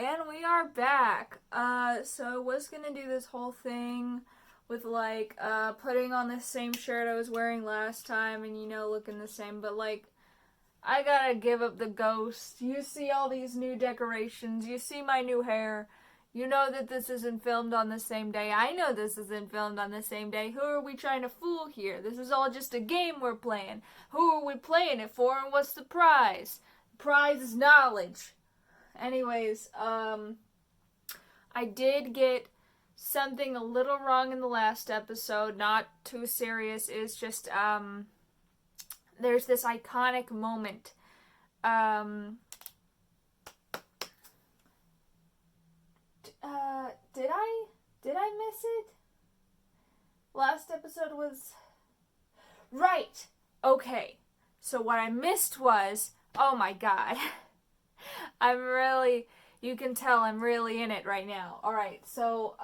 And we are back. So I was gonna do this whole thing with putting on the same shirt I was wearing last time and looking the same, but I gotta give up the ghost. You see all these new decorations, you see my new hair. You know that this isn't filmed on the same day. I know this isn't filmed on the same day. Who are we trying to fool here? This is all just a game we're playing. Who are we playing it for and what's the prize? The prize is knowledge. Anyways, I did get something a little wrong in the last episode. Not too serious. It's just, there's this iconic moment. Did I miss it? Last episode was... Right! Okay. So what I missed was... Oh my god. You can tell I'm really in it right now. Alright, so,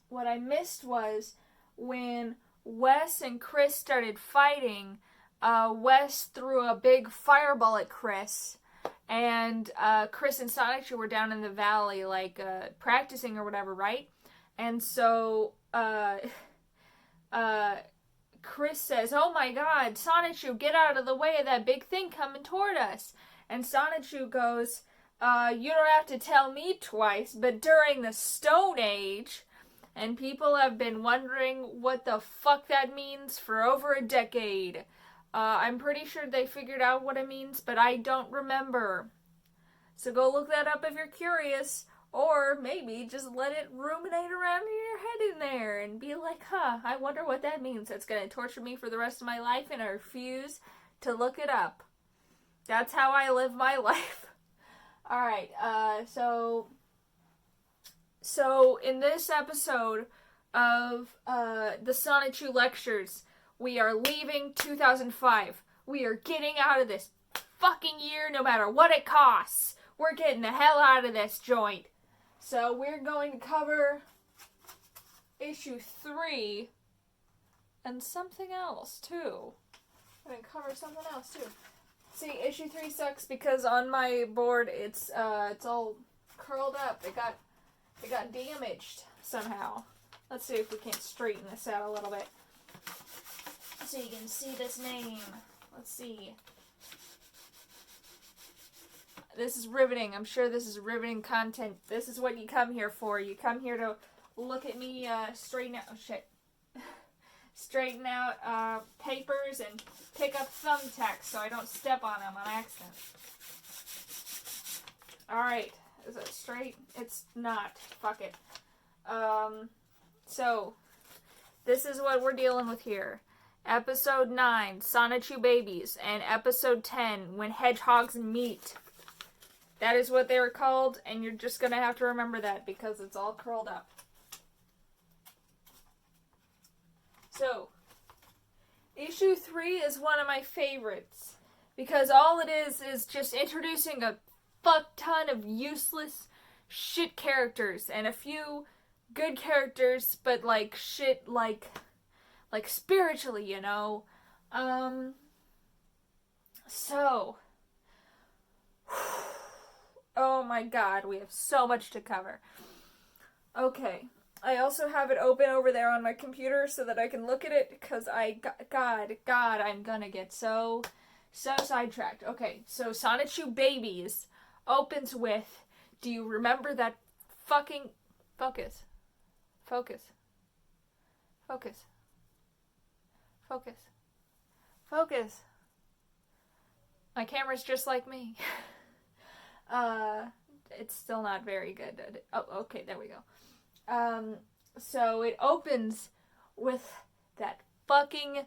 what I missed was when Wes and Chris started fighting, Wes threw a big fireball at Chris, and, Chris and Sonichu were down in the valley, practicing or whatever, right? And so, Chris says, "Oh my god, Sonichu, get out of the way of that big thing coming toward us." And Sonichu goes, "You don't have to tell me twice, but during the Stone Age," and people have been wondering what the fuck that means for over a decade. I'm pretty sure they figured out what it means, but I don't remember. So go look that up if you're curious. Or maybe just let it ruminate around in your head in there and be like, I wonder what that means. That's going to torture me for the rest of my life, and I refuse to look it up. That's how I live my life. Alright, so in this episode of the Sonichu Lectures, we are leaving 2005. We are getting out of this fucking year no matter what it costs. We're getting the hell out of this joint. So we're going to cover issue 3 and something else too. I'm going to cover something else too. See, issue 3 sucks because on my board it's all curled up. It got damaged somehow. Let's see if we can't straighten this out a little bit. So you can see this name. Let's see. This is riveting. I'm sure this is riveting content. This is what you come here for. You come here to look at me straighten out... Oh, shit. Straighten out papers and pick up thumbtacks so I don't step on them on accident. Alright. Is it straight? It's not. Fuck it. So, this is what we're dealing with here. Episode 9, Sonichu Babies, and Episode 10, When Hedgehogs Meet. That is what they were called, and you're just gonna have to remember that because it's all curled up. So, issue 3 is one of my favorites because all it is just introducing a fuck ton of useless shit characters and a few good characters, but shit spiritually, you know. So, oh my god, we have so much to cover. Okay, I also have it open over there on my computer so that I can look at it, because God, I'm gonna get so sidetracked. Okay, so Sonichu Babies opens with, do you remember that fucking... Focus. My camera's just like me. It's still not very good. Oh, okay, there we go. So it opens with that fucking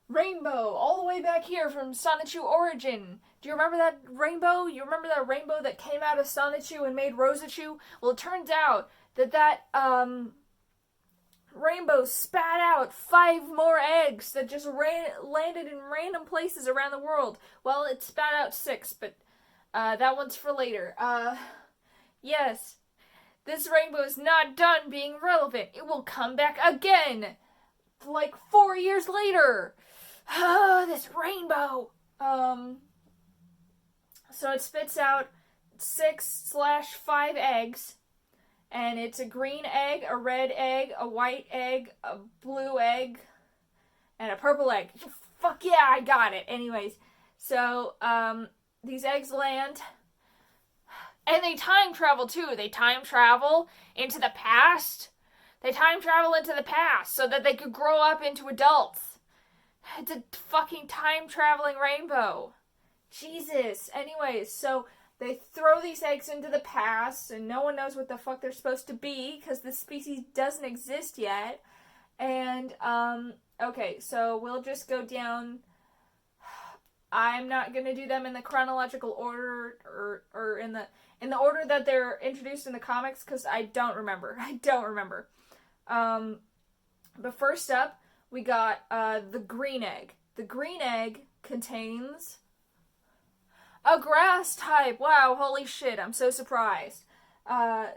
rainbow all the way back here from Sonichu Origin. Do you remember that rainbow? You remember that rainbow that came out of Sonichu and made Rosachu? Well, it turns out that rainbow spat out 5 more eggs that just landed in random places around the world. Well, it spat out 6, but that one's for later. Yes, this rainbow is not done being relevant. It will come back again, 4 years later. This rainbow. So it spits out 6/5 eggs. And it's a green egg, a red egg, a white egg, a blue egg, and a purple egg. Fuck yeah, I got it. Anyways, so these eggs land, and they time travel too. They time travel into the past. They time travel into the past so that they could grow up into adults. It's a fucking time traveling rainbow. Jesus. Anyways, so they throw these eggs into the past, and no one knows what the fuck they're supposed to be, because the species doesn't exist yet. And, okay, so we'll just go down. I'm not gonna do them in the chronological order, or in the order that they're introduced in the comics, because I don't remember. But first up, we got, the green egg. The green egg contains a grass type. Wow, holy shit, I'm so surprised.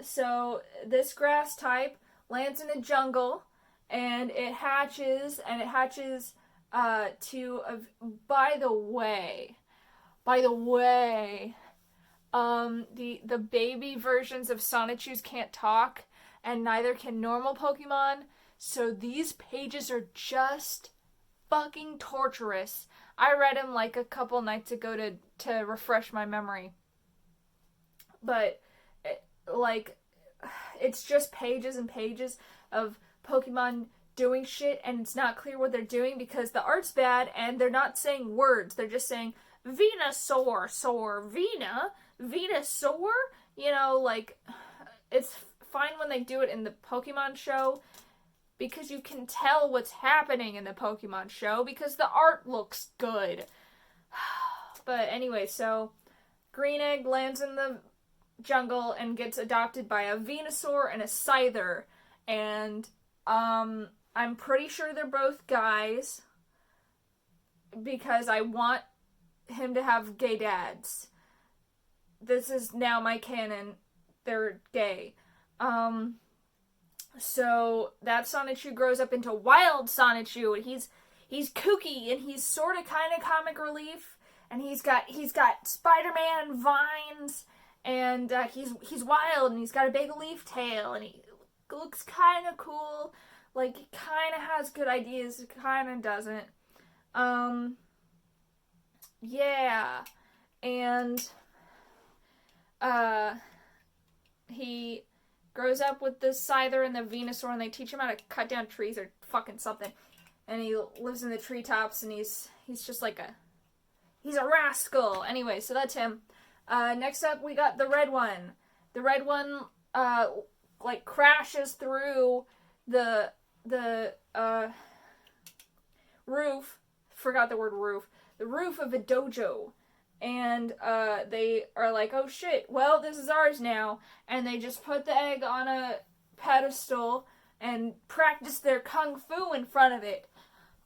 So this grass type lands in a jungle, and it hatches, by the way, the baby versions of Sonichus can't talk, and neither can normal Pokemon, so these pages are just fucking torturous. I read him like a couple nights ago to refresh my memory. But, it's just pages and pages of Pokemon doing shit, and it's not clear what they're doing because the art's bad, and they're not saying words. They're just saying, Venusaur, Venusaur? You know, it's fine when they do it in the Pokemon show, because you can tell what's happening in the Pokemon show because the art looks good. But anyway, so green egg lands in the jungle and gets adopted by a Venusaur and a Scyther. And I'm pretty sure they're both guys because I want him to have gay dads. This is now my canon. They're gay. So that Sonichu grows up into Wild Sonichu, and he's kooky, and he's sort of kind of comic relief, and he's got Spider-Man vines, and he's wild, and he's got a big leaf tail, and he looks kind of cool. Like, he kind of has good ideas, kind of doesn't. Yeah, and he grows up with the Scyther and the Venusaur, and they teach him how to cut down trees or fucking something. And he lives in the treetops, and he's just like he's a rascal. Anyway, so that's him. Next up, we got the red one. The red one, crashes through the roof. Forgot the word roof. The roof of a dojo. And they are like, oh shit, well, this is ours now. And they just put the egg on a pedestal and practice their kung fu in front of it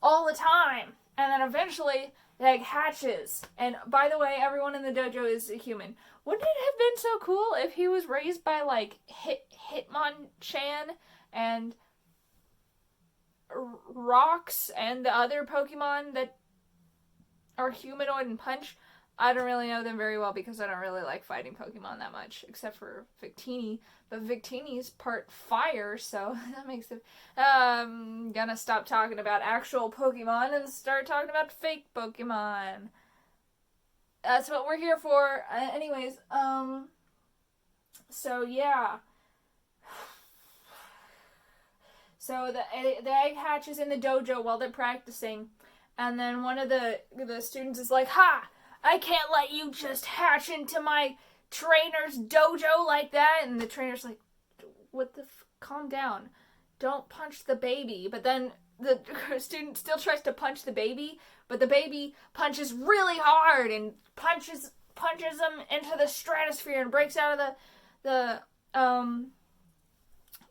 all the time. And then eventually the egg hatches. And by the way, everyone in the dojo is a human. Wouldn't it have been so cool if he was raised by Hitmonchan and Rocks and the other Pokemon that are humanoid and punch? I don't really know them very well because I don't really like fighting Pokemon that much, except for Victini. But Victini's part fire, so that makes it... gonna stop talking about actual Pokemon and start talking about fake Pokemon. That's what we're here for. Anyways, so yeah. So the egg hatches in the dojo while they're practicing, and then one of the students is like, ha! I can't let you just hatch into my trainer's dojo like that. And the trainer's like, what the calm down. Don't punch the baby. But then the student still tries to punch the baby, but the baby punches really hard and punches him into the stratosphere and breaks out of the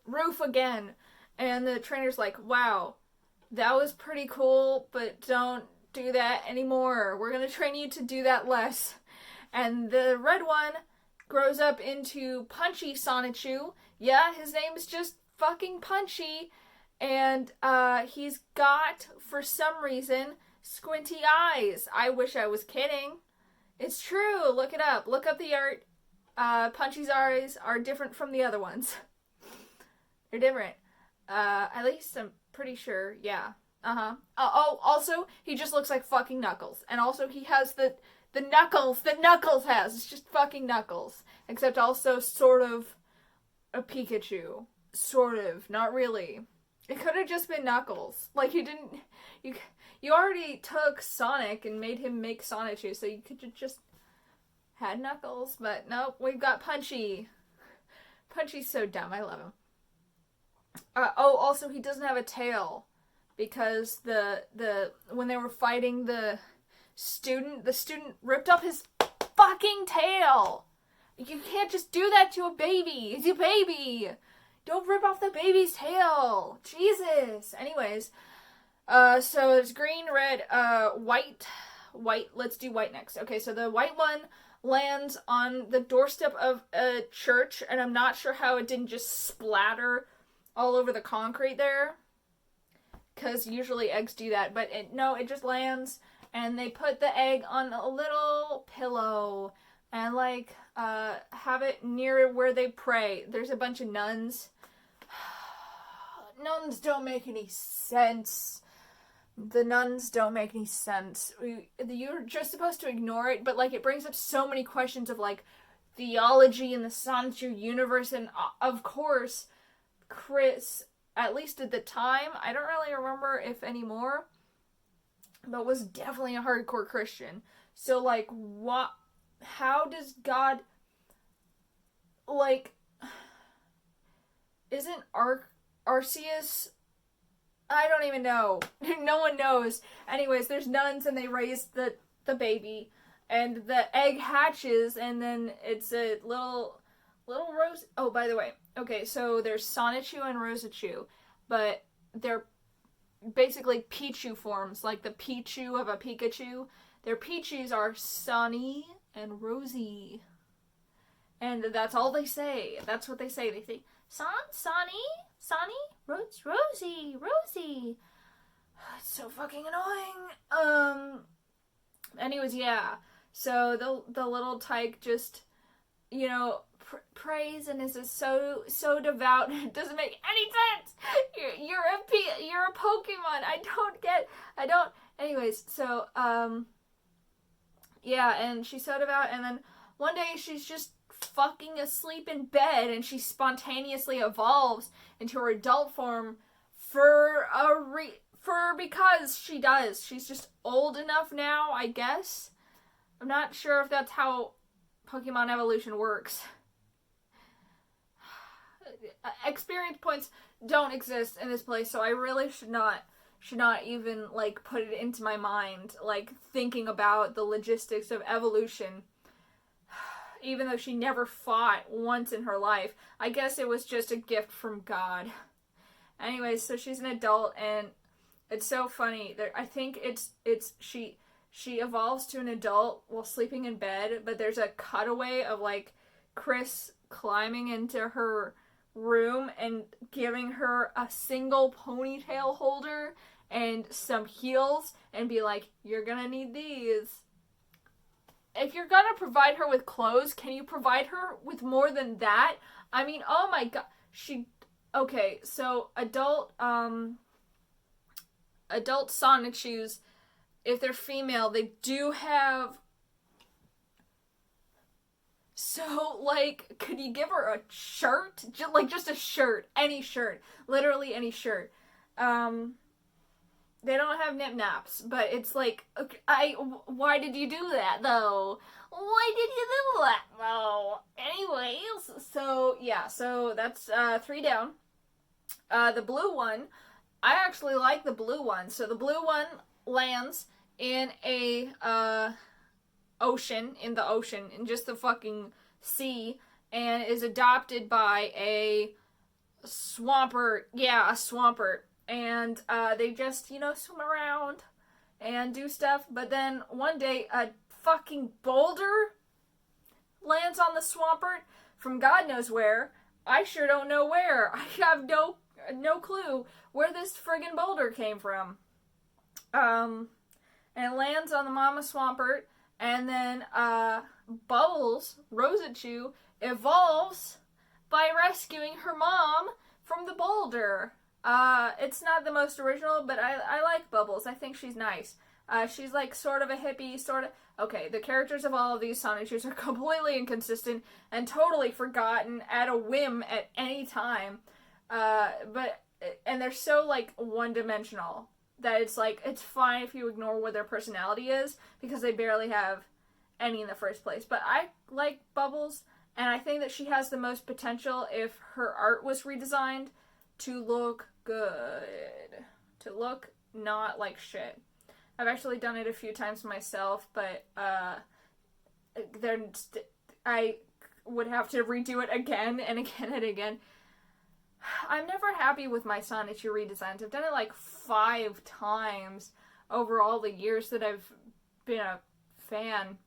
roof again. And the trainer's like, wow, that was pretty cool, but don't do that anymore. We're gonna train you to do that less. And the red one grows up into Punchy Sonichu. Yeah, his name is just fucking Punchy. And he's got, for some reason, squinty eyes. I wish I was kidding. It's true. Look it up. Look up the art. Punchy's eyes are different from the other ones. They're different. At least I'm pretty sure, yeah. Also, he just looks like fucking Knuckles. And also, he has the knuckles that Knuckles has. It's just fucking Knuckles. Except also sort of a Pikachu. Sort of. Not really. It could have just been Knuckles. Like, you didn't... You already took Sonic and made him make Sonichu, so you could just had Knuckles. But nope, we've got Punchy. Punchy's so dumb. I love him. Also, he doesn't have a tail. Because when they were fighting the student ripped up his fucking tail. You can't just do that to a baby. It's a baby. Don't rip off the baby's tail. Jesus. Anyways, so it's green, red, white. Let's do white next. Okay, so the white one lands on the doorstep of a church, and I'm not sure how it didn't just splatter all over the concrete there. Because usually eggs do that, but no, it just lands, and they put the egg on a little pillow, and, like, have it near where they pray. There's a bunch of nuns. Nuns don't make any sense. The nuns don't make any sense. You're just supposed to ignore it, but, like, it brings up so many questions of, like, theology in the Sonichu universe, and, of course, Chris... At least at the time, I don't really remember if anymore, but was definitely a hardcore Christian. So, like, what, how does God, like, isn't Arceus, I don't even know. No one knows. Anyways, there's nuns and they raise the baby, and the egg hatches, and then it's a little Rose. Oh, by the way, okay, so there's Sonichu and Rosachu, but they're basically Pichu forms, like the Pichu of a Pikachu. Their Pichus are Sonny and Rosie. And that's all they say. That's what they say. They say, Sonny, Rosie. It's so fucking annoying. Anyways, yeah. So the little tyke just, you know, prays and is so devout. It doesn't make any sense. You're a Pokemon. I don't. Anyways, so yeah, and she's so devout, and then one day she's just fucking asleep in bed, and she spontaneously evolves into her adult form because she does. She's just old enough now, I guess. I'm not sure if that's how Pokemon evolution works. Experience points don't exist in this place, so I really should not even, like, put it into my mind, like, thinking about the logistics of evolution. Even though she never fought once in her life. I guess it was just a gift from God. Anyways, so she's an adult, and it's so funny. I think she evolves to an adult while sleeping in bed, but there's a cutaway of, like, Chris climbing into her room and giving her a single ponytail holder and some heels and be like, you're gonna need these. If you're gonna provide her with clothes, can you provide her with more than that? I mean, oh my god. Okay, so adult Sonichus, if they're female, they do have... So, like, could you give her a shirt? Just a shirt. Any shirt. Literally any shirt. They don't have nip-naps, but it's like, okay, why did you do that, though? Why did you do that, though? Anyways, so, yeah, so that's 3 down. The blue one, I actually like the blue one. So the blue one lands in in the ocean, in just the fucking sea, and is adopted by a Swampert. Yeah, a Swampert. And they just, swim around and do stuff. But then one day, a fucking boulder lands on the Swampert from God knows where. I sure don't know where. I have no clue where this friggin' boulder came from. And it lands on the Mama Swampert. And then Bubbles, Rosachu, evolves by rescuing her mom from the boulder. It's not the most original, but I like Bubbles. I think she's nice. She's like sort of a hippie, sort of... Okay, the characters of all of these Sonichus are completely inconsistent and totally forgotten at a whim at any time. And they're so like one-dimensional that it's like, it's fine if you ignore what their personality is because they barely have any in the first place. But I like Bubbles, and I think that she has the most potential if her art was redesigned to look good. To look not like shit. I've actually done it a few times myself, but I would have to redo it again and again and again. I'm never happy with my Sonichu redesigns. I've done it like 5 times over all the years that I've been a fan,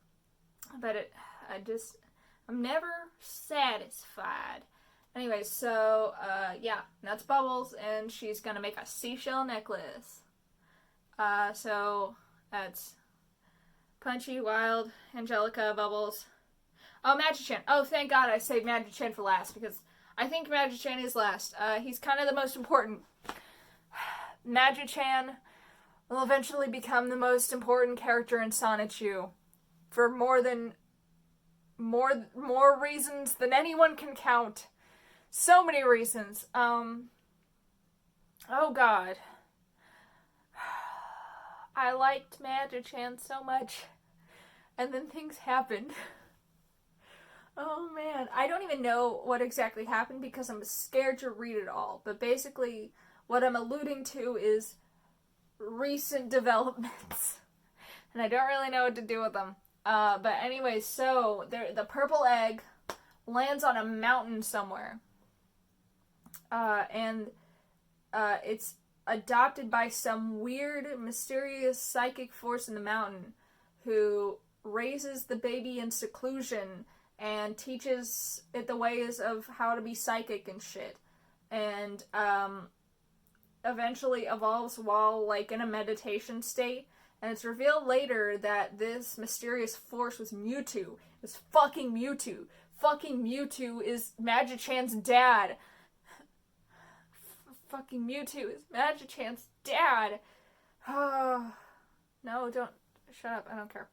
but I'm never satisfied. Anyway, so, yeah, that's Bubbles, and she's gonna make a seashell necklace. So, that's Punchy, Wild, Angelica, Bubbles. Oh, Magichan. Oh, thank God I saved Magichan for last, because I think Magichan is last. He's kind of the most important. Magichan will eventually become the most important character in Sonichu for more reasons than anyone can count. So many reasons. Oh God. I liked Magichan so much, and then things happened. Oh man, I don't even know what exactly happened because I'm scared to read it all. But basically, what I'm alluding to is recent developments, and I don't really know what to do with them. But anyway, so the purple egg lands on a mountain somewhere, and it's adopted by some weird, mysterious psychic force in the mountain who raises the baby in seclusion and teaches it the ways of how to be psychic and shit. And eventually evolves while like in a meditation state. And it's revealed later that this mysterious force was Mewtwo. It was fucking Mewtwo. Fucking Mewtwo is Magichan's dad. Fucking Mewtwo is Magichan's dad. No, don't. Shut up. I don't care.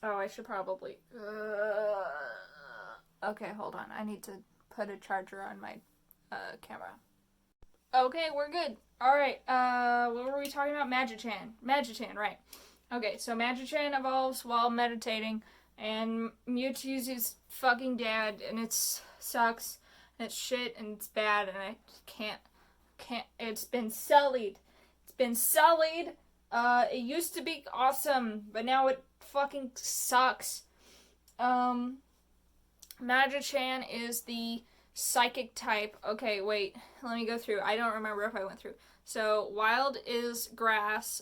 Oh, I should probably... Okay, hold on. I need to put a charger on my camera. Okay, we're good. Alright, what were we talking about? Magichan. Magichan, right. Okay, so Magichan evolves while meditating, and Mewtwo's his fucking dad, and it sucks, and it's shit, and it's bad, and I can't, it's been sullied. It's been sullied. It used to be awesome, but now it fucking sucks. Magichan is the psychic type. Okay, wait. Let me go through. I don't remember if I went through. So, Wild is grass.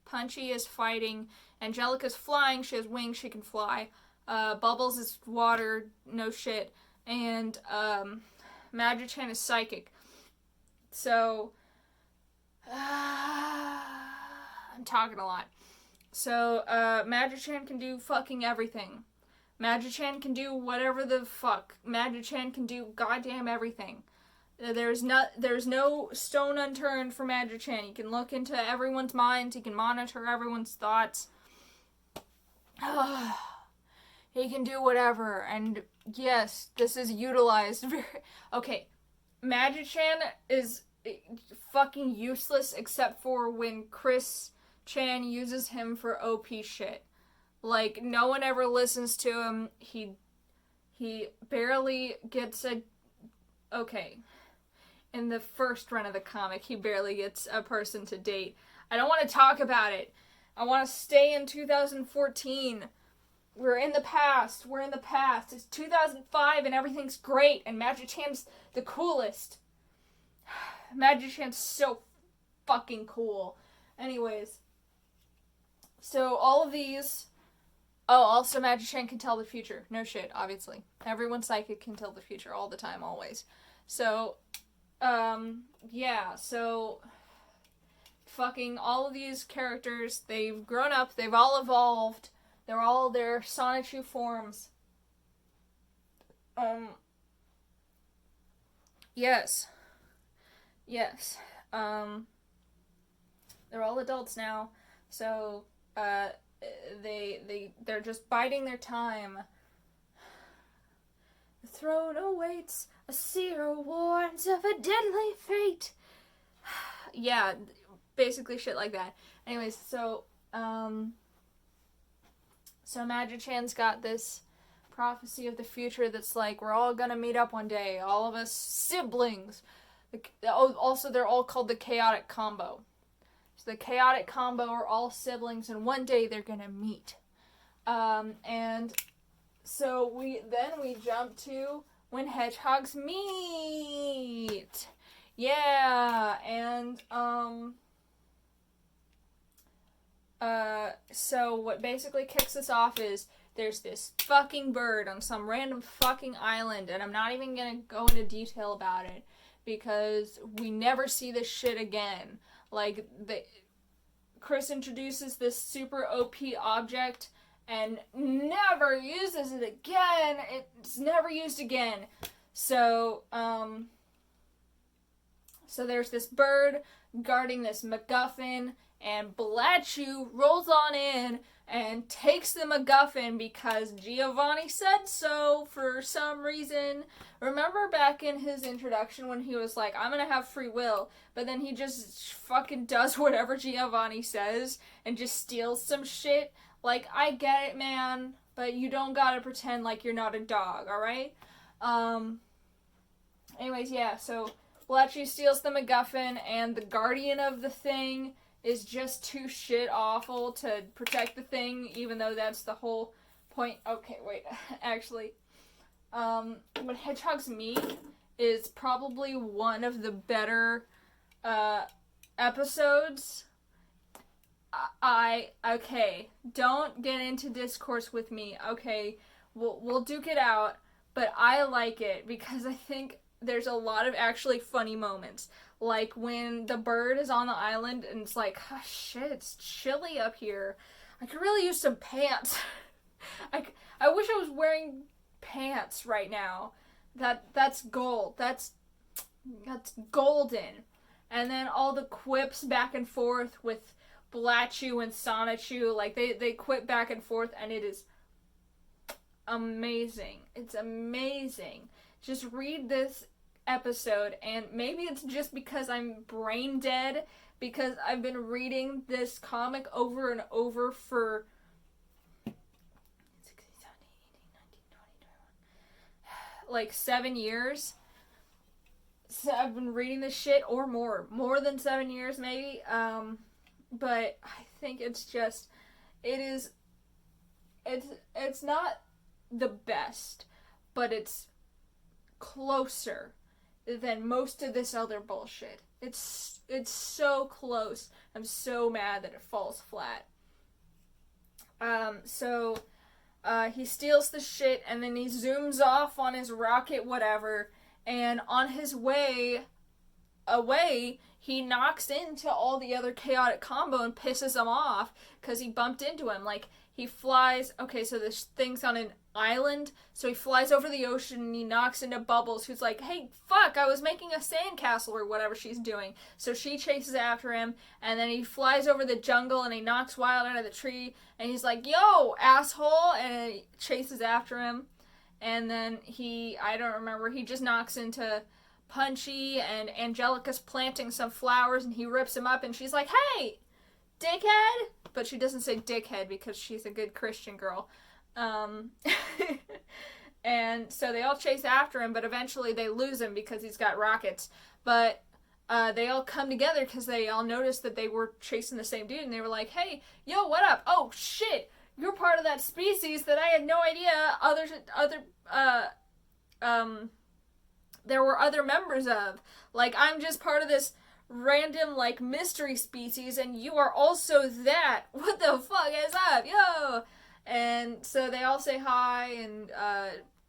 Punchy is fighting. Angelica's flying. She has wings. She can fly. Bubbles is water. No shit. And, Magichan is psychic. So, I'm talking a lot. So, Magichan can do fucking everything. Magichan can do whatever the fuck. Magichan can do goddamn everything. There's no stone unturned for Magichan. He can look into everyone's minds. He can monitor everyone's thoughts. He can do whatever. And yes, this is utilized very... Okay, Magichan is fucking useless except for when Chris Chan uses him for OP shit. Like, no one ever listens to him. He barely gets a... Okay. In the first run of the comic, he barely gets a person to date. I don't want to talk about it. I want to stay in 2014. We're in the past. We're in the past. It's 2005 and everything's great. And Magichan's the coolest. Magichan's so fucking cool. Anyways. So, all of these... Oh, also Magichan can tell the future. No shit, obviously. Everyone psychic can tell the future all the time, always. So, yeah, so... Fucking all of these characters, they've grown up, they've all evolved They're all their Sonichu forms. Yes. Yes. They're all adults now, so they're just biding their time. The throne awaits, a seer warns of a deadly fate. Yeah, basically shit like that. Anyways, so Magi-chan's got this prophecy of the future that's like, we're all gonna meet up one day, all of us siblings. Also, they're all called the Chaotic Combo. So the Chaotic Combo are all siblings, and one day they're gonna meet. And so we jump to when hedgehogs meet. Yeah, and so what basically kicks us off is there's this fucking bird on some random fucking island, and I'm not even gonna go into detail about it because we never see this shit again. Like, Chris introduces this super OP object and never uses it again. It's never used again. So there's this bird guarding this MacGuffin, and Blatchu rolls on in and takes the MacGuffin because Giovanni said so for some reason. Remember back in his introduction when he was like, I'm gonna have free will, but then he just fucking does whatever Giovanni says and just steals some shit? Like, I get it, man, but you don't gotta pretend like you're not a dog, alright? Anyways, yeah, so Blatchy steals the MacGuffin, and the guardian of the thing is just too shit awful to protect the thing, even though that's the whole point. Okay, wait, actually, When Hedgehogs Meet is probably one of the better episodes. Okay, don't get into discourse with me. Okay, we'll duke it out, but I like it because I think there's a lot of actually funny moments. Like when the bird is on the island and it's like, oh, shit, it's chilly up here. I could really use some pants. I wish I was wearing pants right now. That's gold. That's golden. And then all the quips back and forth with Blatchu and Sonichu, like they quip back and forth, and it is amazing. It's amazing. Just read this episode, and maybe it's just because I'm brain dead because I've been reading this comic over and over for 7 years. So I've been reading this shit, or more than 7 years maybe. But I think it's not the best, but it's closer than most of this other bullshit. It's so close. I'm so mad that it falls flat. He steals the shit, and then he zooms off on his rocket, whatever, and on his way away, he knocks into all the other Chaotic Combo and pisses them off because he bumped into him. Like, he flies, okay, so this thing's on an island, so he flies over the ocean and he knocks into Bubbles, who's like, hey, fuck, I was making a sandcastle, or whatever she's doing. So she chases after him, and then he flies over the jungle and he knocks Wild out of the tree, and he's like, yo, asshole, and he chases after him. And then he just knocks into Punchy, and Angelica's planting some flowers, and he rips him up, and she's like, hey, dickhead! But she doesn't say dickhead because she's a good Christian girl. And so they all chase after him, but eventually they lose him because he's got rockets. But they all come together because they all noticed that they were chasing the same dude, and they were like, hey, yo, what up? Oh, shit! You're part of that species that I had no idea there were other members of. Like, I'm just part of this random, like, mystery species, and you are also that. What the fuck is up, yo? And so they all say hi, and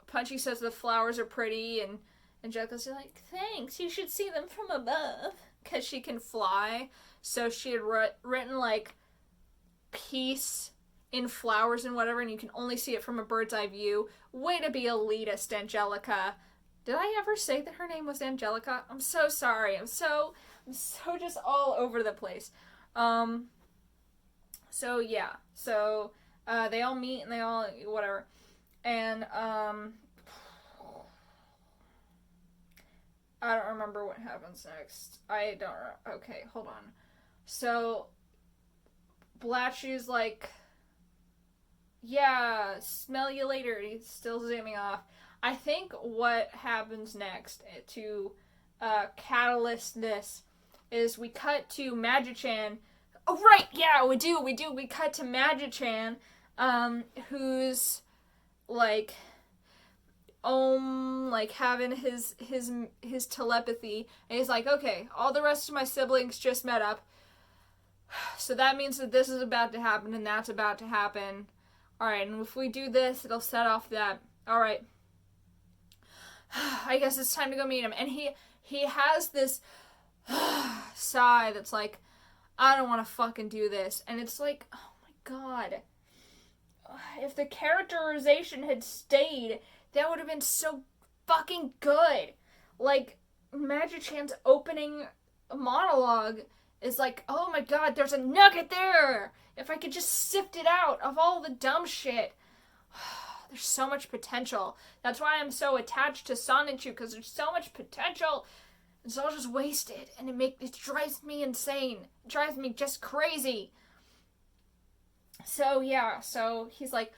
Punchy says the flowers are pretty, and Angelica's like, thanks, you should see them from above, because she can fly. So she had written, like, peace in flowers and whatever, and you can only see it from a bird's eye view. Way to be elitist, Angelica. Did I ever say that her name was Angelica? I'm so sorry. I'm so just all over the place. So yeah. So they all meet and they all whatever. And I don't remember what happens next. Okay, hold on. So Blatchy's like, yeah, smell you later. He's still zooming off. I think what happens next to catalyst this is we cut to Magi-chan. Oh, right, yeah, we do. We cut to Magi-chan, who's like like having his telepathy, and he's like, okay, all the rest of my siblings just met up, so that means that this is about to happen and that's about to happen. Alright, and if we do this, it'll set off that. Alright, I guess it's time to go meet him. And he has this sigh that's like, I don't want to fucking do this. And it's like, oh my god, if the characterization had stayed, that would have been so fucking good. Like, Magi-chan's opening monologue is like, oh my god, there's a nugget there! If I could just sift it out of all the dumb shit. There's so much potential. That's why I'm so attached to Sonichu, because there's so much potential. It's all just wasted, and it drives me insane. It drives me just crazy. So yeah, so he's like,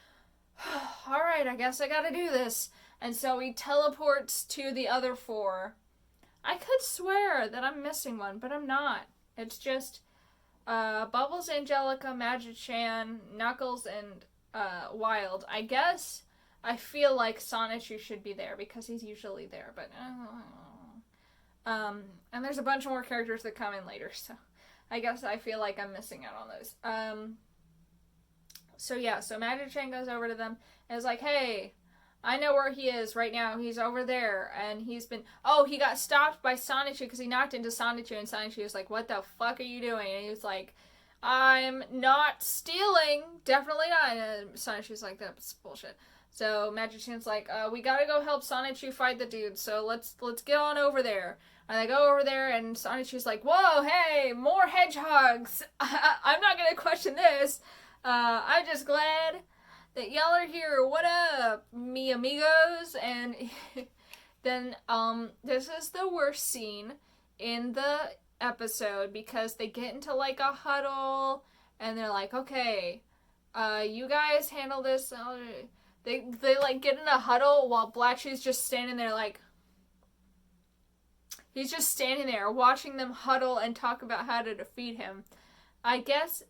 alright, I guess I gotta do this. And so he teleports to the other four. I could swear that I'm missing one, but I'm not. It's just Bubbles, Angelica, Magi-chan, Knuckles, and Wild. I guess I feel like Sonichu should be there because he's usually there, but and there's a bunch more characters that come in later, so I guess I feel like I'm missing out on those. So yeah, so Magi-chan goes over to them and is like, hey, I know where he is right now. He's over there, and he got stopped by Sonichu because he knocked into Sonichu, and Sonichu was like, what the fuck are you doing? And he was like, I'm not stealing. Definitely not. And Sonichu's like, that's bullshit. So Magi-chan's like, we gotta go help Sonichu fight the dude, so let's get on over there. And they go over there, and Sonichu's like, whoa, hey, more hedgehogs. I'm not gonna question this. I'm just glad that y'all are here. What up, mi amigos? And then, this is the worst scene in the episode because they get into like a huddle and they're like, okay, you guys handle this. They like get in a huddle while Blatchy's just standing there like, he's just standing there watching them huddle and talk about how to defeat him. I guess,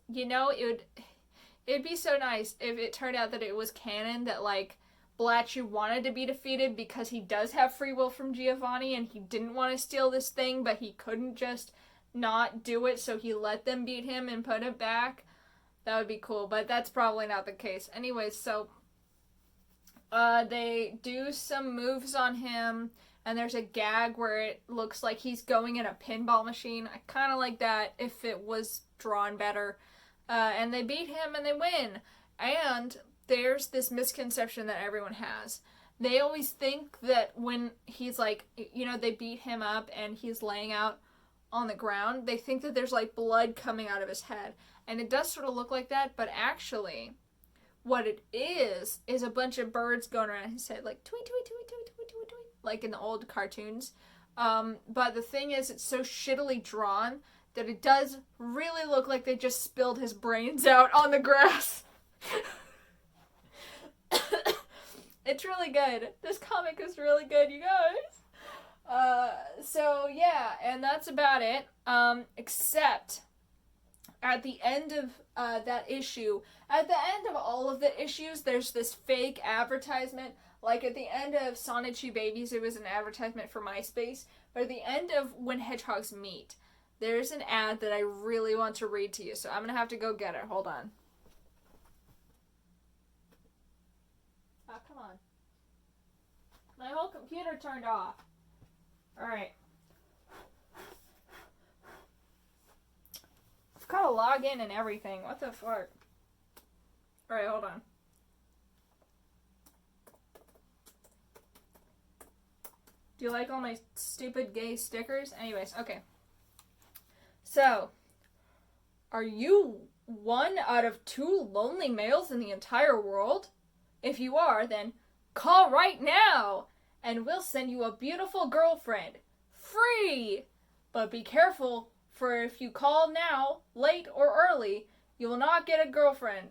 it'd be so nice if it turned out that it was canon that, like, Blatchy wanted to be defeated because he does have free will from Giovanni and he didn't want to steal this thing, but he couldn't just not do it, so he let them beat him and put it back. That would be cool, but that's probably not the case. Anyways, so they do some moves on him, and there's a gag where it looks like he's going in a pinball machine. I kind of like that if it was drawn better. And they beat him and they win. And there's this misconception that everyone has. They always think that when he's like, they beat him up and he's laying out on the ground, they think that there's like blood coming out of his head. And it does sort of look like that, but actually what it is a bunch of birds going around his head, like tweet, tweet, tweet, tweet, tweet, tweet, tweet, like in the old cartoons. But the thing is, it's so shittily drawn that it does really look like they just spilled his brains out on the grass. It's really good. This comic is really good, you guys. So yeah, and that's about it. Except at the end of that issue, at the end of all of the issues, there's this fake advertisement. Like at the end of Sonichu Babies, it was an advertisement for MySpace. But at the end of When Hedgehogs Meet, there's an ad that I really want to read to you, so I'm going to have to go get it. Hold on. Oh, come on. My whole computer turned off. Alright. I've got to log in and everything. What the fuck? Alright, hold on. Do you like all my stupid gay stickers? Anyways, okay. So, are you one out of 2 lonely males in the entire world? If you are, then call right now, and we'll send you a beautiful girlfriend. Free! But be careful, for if you call now, late or early, you will not get a girlfriend.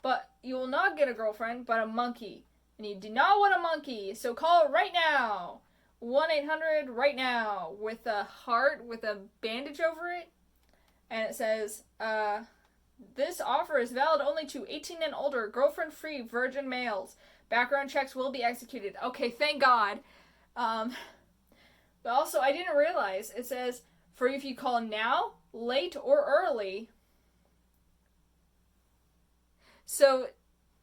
But you will not get a girlfriend, but a monkey. And you do not want a monkey, so call right now. 1-800 right now, with a heart with a bandage over it. And it says, this offer is valid only to 18 and older, girlfriend-free virgin males. Background checks will be executed. Okay, thank God. But also, I didn't realize, it says, for if you call now, late, or early. So,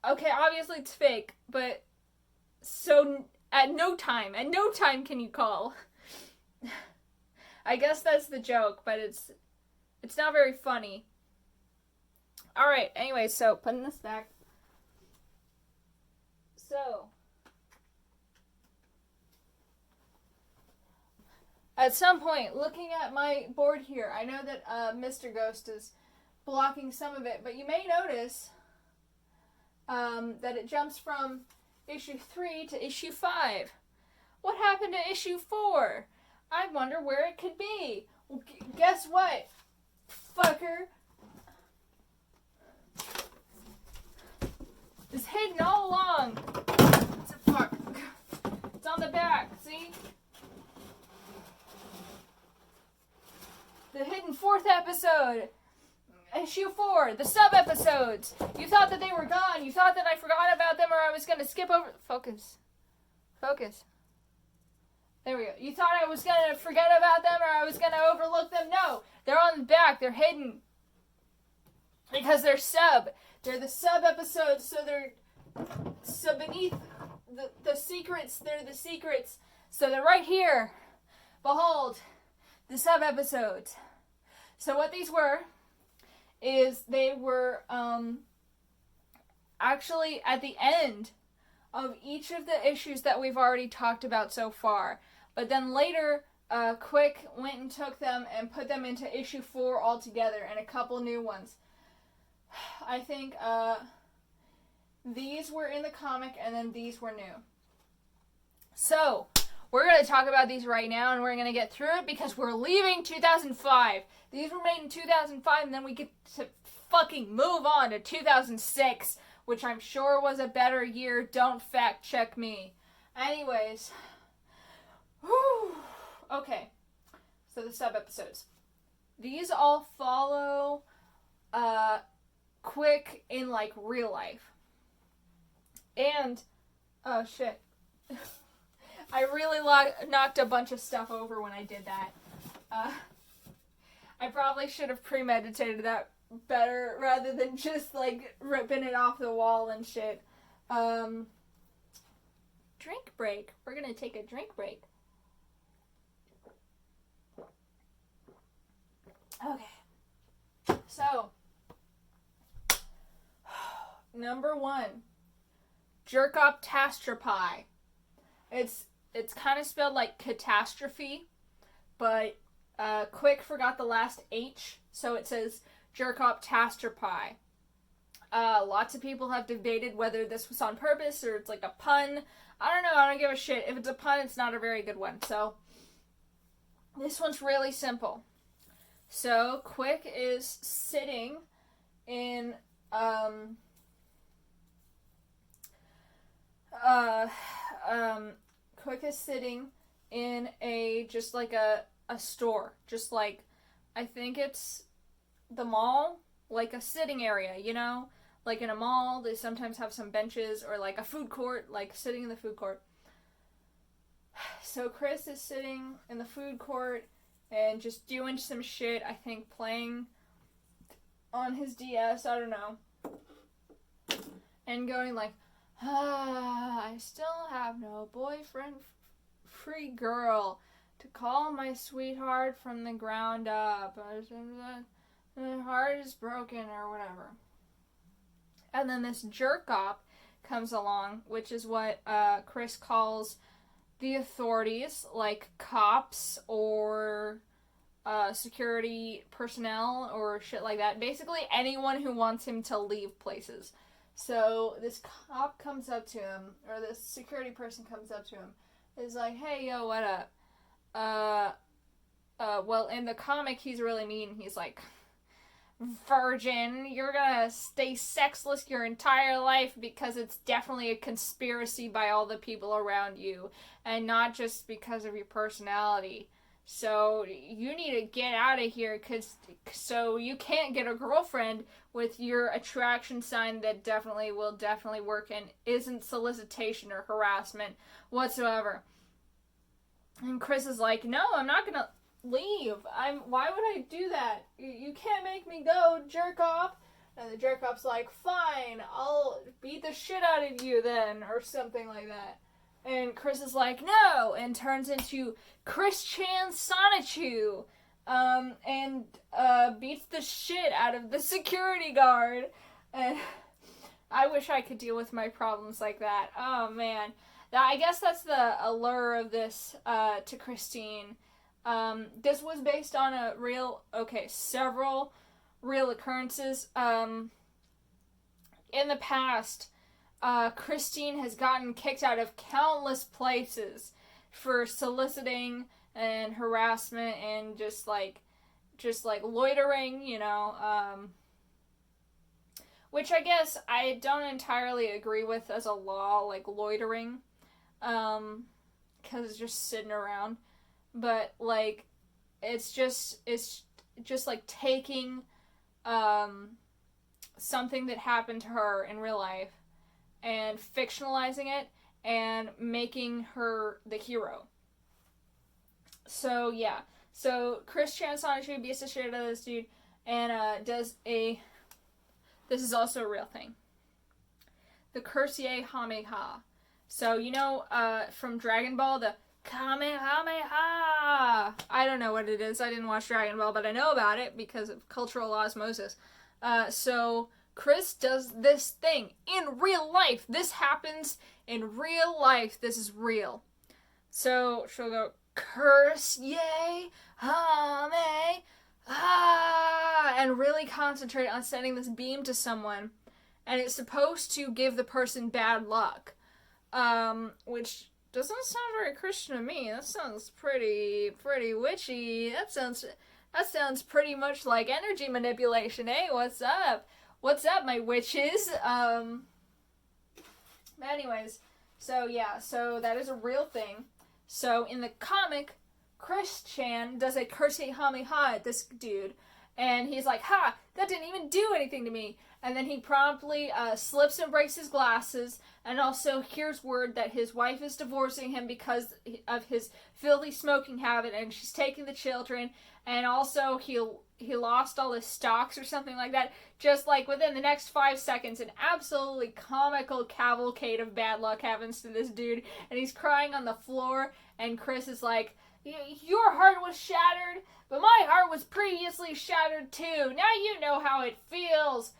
okay, obviously it's fake, but so at no time can you call. I guess that's the joke, but it's not very funny. Alright, anyway, so putting this back. So, at some point, looking at my board here, I know that Mr. Ghost is blocking some of it, but you may notice that it jumps from issue 3 to issue 5. What happened to issue 4? I wonder where it could be. Well, guess what, fucker? It's hidden all along. It's on the back, see? The hidden 4th episode. Issue 4, the sub-episodes. You thought that they were gone. You thought that I forgot about them or I was going to skip over... Focus. There we go. You thought I was going to forget about them or I was going to overlook them. No, they're on the back. They're hidden. Because they're sub. They're the sub-episodes, so they're... So beneath the secrets, they're the secrets. So they're right here. Behold, the sub-episodes. So what these were... is they were actually at the end of each of the issues that we've already talked about so far. But then later, Quick went and took them and put them into issue 4 altogether and a couple new ones. I think these were in the comic and then these were new. So, we're going to talk about these right now and we're going to get through it because we're leaving 2005. These were made in 2005 and then we get to fucking move on to 2006, which I'm sure was a better year. Don't fact check me. Anyways. Whew. Okay. So the sub-episodes. These all follow Quick in like real life. And, oh shit. I really knocked a bunch of stuff over when I did that. I probably should have premeditated that better rather than just like ripping it off the wall and shit. Drink break. We're gonna take a drink break. Okay. So, number 1, Jerkoptastrophe. It's kind of spelled like catastrophe, but Quick forgot the last H, so it says Jerkoptastrophe. Lots of people have debated whether this was on purpose or it's like a pun. I don't know, I don't give a shit. If it's a pun, it's not a very good one. So, this one's really simple. So, Quick is sitting in, Quick is sitting in just like a store. Just like, I think it's the mall, like a sitting area, you know? Like in a mall, they sometimes have some benches, or like a food court, like sitting in the food court. So Chris is sitting in the food court and just doing some shit, I think playing on his DS, I don't know. And going like, I still have no boyfriend, free girl to call my sweetheart from the ground up. My heart is broken or whatever. And then this jerk op comes along, which is what Chris calls the authorities, like cops or security personnel or shit like that. Basically, anyone who wants him to leave places. So this cop comes up to him, or this security person comes up to him, is like, "Hey, yo, what up?" Well, in the comic, he's really mean. He's like, "Virgin, you're gonna stay sexless your entire life because it's definitely a conspiracy by all the people around you, and not just because of your personality. So you need to get out of here, so you can't get a girlfriend with your attraction sign that will definitely work and isn't solicitation or harassment whatsoever." And Chris is like, "No, I'm not gonna leave. Why would I do that? You can't make me go, jerk off." And the jerk off's like, "Fine, I'll beat the shit out of you then," or something like that. And Chris is like, "No," and turns into Chris Chan Sonichu, and beats the shit out of the security guard. And I wish I could deal with my problems like that. Oh man, I guess that's the allure of this to Christine. This was based on several real occurrences. In the past, Christine has gotten kicked out of countless places for soliciting and harassment and just like loitering, which I guess I don't entirely agree with as a law, like loitering, because it's just sitting around. But like, it's just like taking something that happened to her in real life and fictionalizing it and making her the hero. So yeah, so Chris Chan Sonichu beats the shit out of this dude and this is also a real thing, the Kamehameha. So from Dragon Ball, the Kamehameha. I don't know what it is. I didn't watch Dragon Ball, but I know about it because of cultural osmosis. So Chris does this thing in real life. This happens in real life. This is real. So she'll go, "Curse, yay, hame, ah," and really concentrate on sending this beam to someone. And it's supposed to give the person bad luck. Which doesn't sound very Christian to me. That sounds pretty witchy. That sounds pretty much like energy manipulation. Hey, what's up? What's up, my witches? Anyways, so that is a real thing. So in the comic, Chris Chan does a Kamehameha at this dude, and he's like, "Ha! That didn't even do anything to me." And then he promptly slips and breaks his glasses, and also hears word that his wife is divorcing him because of his filthy smoking habit, and she's taking the children, and also he lost all his stocks or something like that. Just like within the next 5 seconds, an absolutely comical cavalcade of bad luck happens to this dude, and he's crying on the floor, and Chris is like, "Your heart was shattered, but my heart was previously shattered too. Now you know how it feels.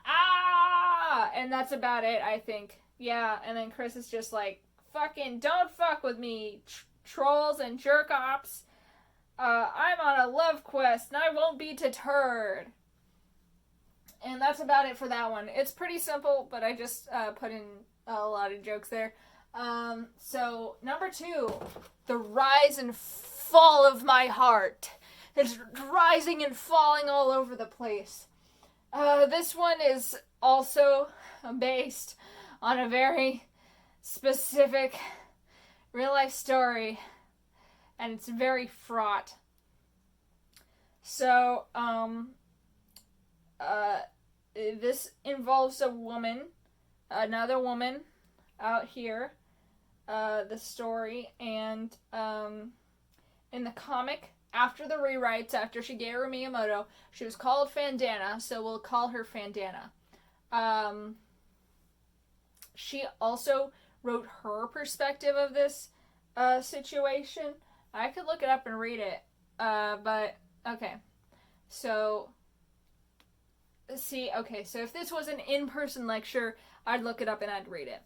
Ah!" And that's about it, I think. Yeah, and then Chris is just like, "Fucking don't fuck with me, trolls and jerk-ops. I'm on a love quest, and I won't be deterred." And that's about it for that one. It's pretty simple, but I just put in a lot of jokes there. So, number 2, the rise and fall of my heart. It's rising and falling all over the place. This one is also based on a very specific real-life story, and it's very fraught. So, this involves another woman out here, the story, and, in the comic, after the rewrites, after Shigeru Miyamoto, she was called Fandana, so we'll call her Fandana. She also wrote her perspective of this situation. I could look it up and read it, but okay. So see, okay, so if this was an in-person lecture, I'd look it up and I'd read it.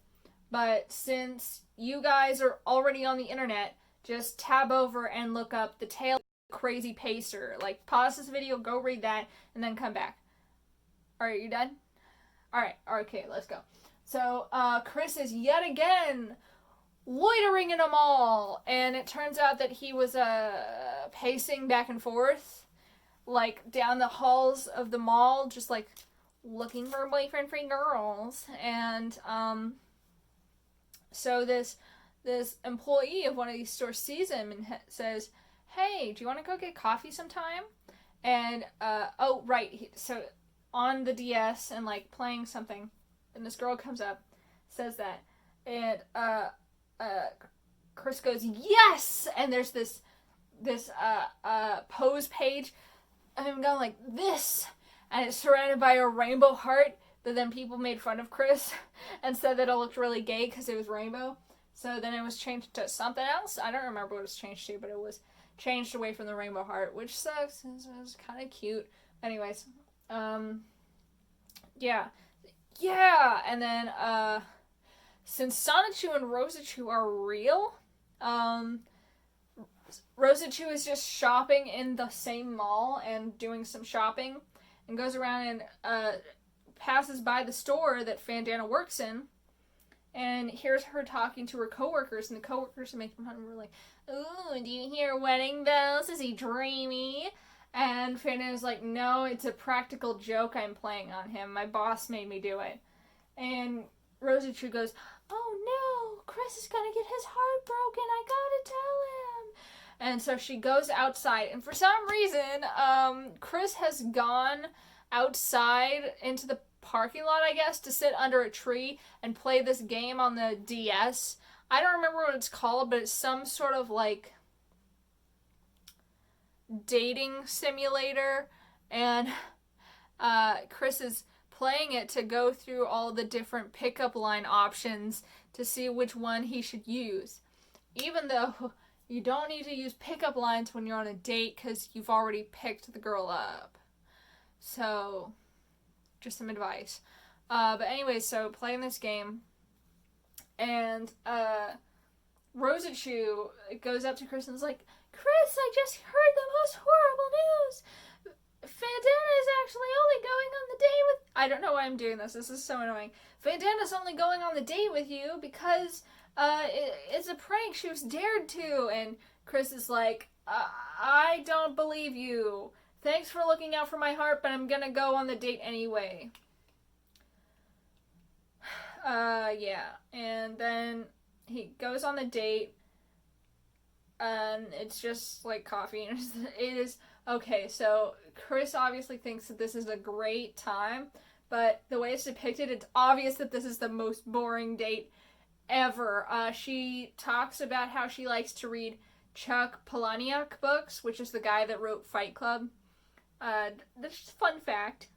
But since you guys are already on the internet, just tab over and look up The Tale of the Crazy Pacer. Like, pause this video, go read that, and then come back. Alright, you done? Alright, okay, let's go. So, Chris is yet again loitering in a mall, and it turns out that he was, pacing back and forth, like, down the halls of the mall, just, like, looking for a boyfriend for girls, and, so this employee of one of these stores sees him and says, "Hey, do you want to go get coffee sometime?" And, oh, right, so on the DS and, like, playing something, and this girl comes up, says that, and, Chris goes, "Yes!" And there's this pose page of him going like this, and it's surrounded by a rainbow heart, but then people made fun of Chris and said that it looked really gay because it was rainbow. So then it was changed to something else. I don't remember what it was changed to, but it was changed away from the rainbow heart, which sucks. It was kind of cute. Anyways, yeah. And then, since Sonichu and Rosichu are real, Rosichu is just shopping in the same mall and doing some shopping, and goes around and, passes by the store that Fandana works in, and hears her talking to her coworkers, and the coworkers are making fun of her, like, "Ooh, do you hear wedding bells? Is he dreamy?" And Fandana's like, "No, it's a practical joke I'm playing on him. My boss made me do it." And Rosichu goes, "Oh no, Chris is gonna get his heart broken. I gotta tell him." And so she goes outside, and for some reason, Chris has gone outside into the parking lot, I guess, to sit under a tree and play this game on the DS. I don't remember what it's called, but it's some sort of, like, dating simulator, and Chris is playing it to go through all the different pickup line options to see which one he should use. Even though you don't need to use pickup lines when you're on a date because you've already picked the girl up. So, just some advice. But anyway, so playing this game, and Rosichu goes up to Chris and is like, "Chris, I just heard the most horrible news. Fandana is actually only going on the date with..." I don't know why I'm doing this. This is so annoying. "Fandana's only going on the date with you because it's a prank. She was dared to." And Chris is like, "I don't believe you. Thanks for looking out for my heart, but I'm gonna go on the date anyway." Yeah. And then he goes on the date, and it's just like coffee. And it is okay. So Chris obviously thinks that this is a great time, but the way it's depicted, it's obvious that this is the most boring date ever. She talks about how she likes to read Chuck Palahniuk books, which is the guy that wrote Fight Club. That's just fun fact,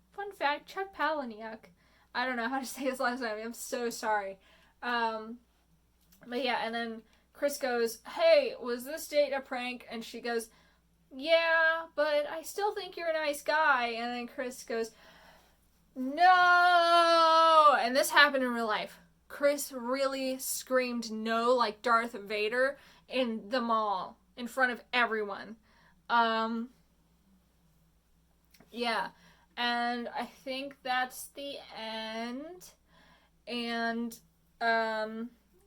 Chuck Palahniuk. I don't know how to say his last name. I'm so sorry. But yeah, and then Chris goes, "Hey, was this date a prank?" And she goes, "Yeah, but I still think you're a nice guy." And then Chris goes, "No!" And this happened in real life. Chris really screamed no like Darth Vader in the mall in front of everyone. Yeah. And I think that's the end. And,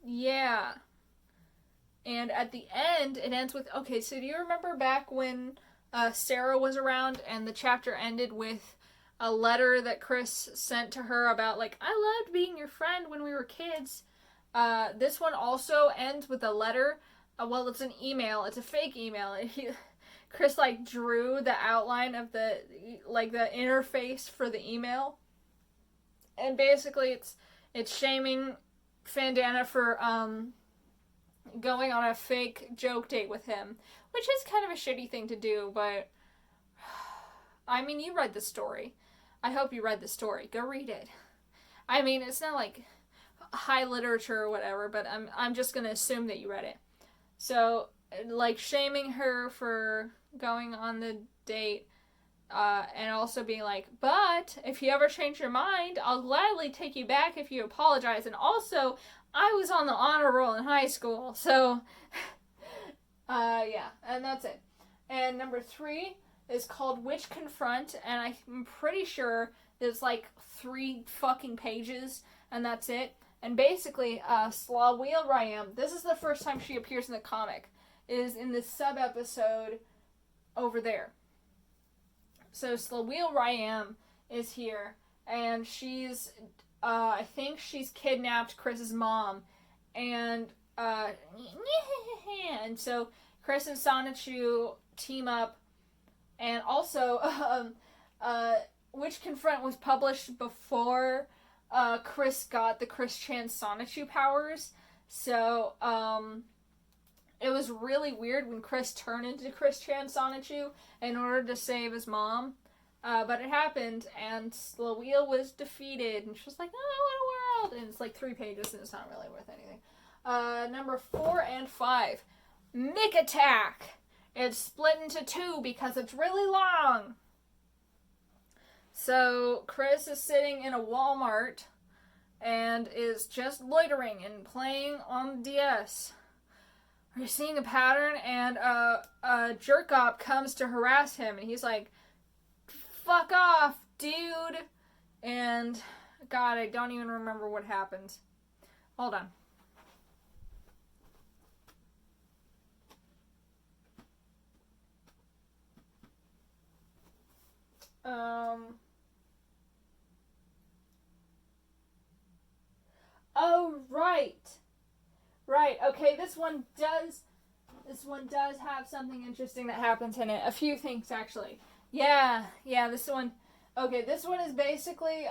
yeah. And at the end, it ends with, okay, so do you remember back when Sarah was around and the chapter ended with a letter that Chris sent to her about, like, "I loved being your friend when we were kids"? This one also ends with a letter. Well, it's an email. It's a fake email. Chris, like, drew the outline of the interface for the email. And basically it's shaming Fandana for, going on a fake joke date with him, which is kind of a shitty thing to do, but I mean, you read the story. I hope you read the story. Go read it. I mean, it's not like high literature or whatever, but I'm just gonna assume that you read it. So, like, shaming her for going on the date and also being like, but if you ever change your mind, I'll gladly take you back if you apologize. And also, I was on the honor roll in high school, so yeah, and that's it. And number 3 is called Witch Confront, and I'm pretty sure there's like 3 fucking pages, and that's it. And basically, Slaweel Rayam, this is the first time she appears in the comic, is in this sub-episode over there. So Slaweel Rayam is here, and she's, I think she's kidnapped Chris's mom, and, and so Chris and Sonichu team up, and also, Witch Confront was published before, Chris got the Chris Chan Sonichu powers, so, it was really weird when Chris turned into Chris Chan Sonichu in order to save his mom. But it happened, and Slaweel was defeated, and she was like, oh, what a world! And it's like 3 pages, and it's not really worth anything. Number 4 and 5. Mick Attack! It's split into 2 because it's really long. So, Chris is sitting in a Walmart, and is just loitering and playing on the DS. You're seeing a pattern, and a jerk-op comes to harass him, and he's like, fuck off, dude! And, God, I don't even remember what happens. Hold on. Oh, right! Right, okay, this one does have something interesting that happens in it. A few things, actually. Yeah, this one is basically,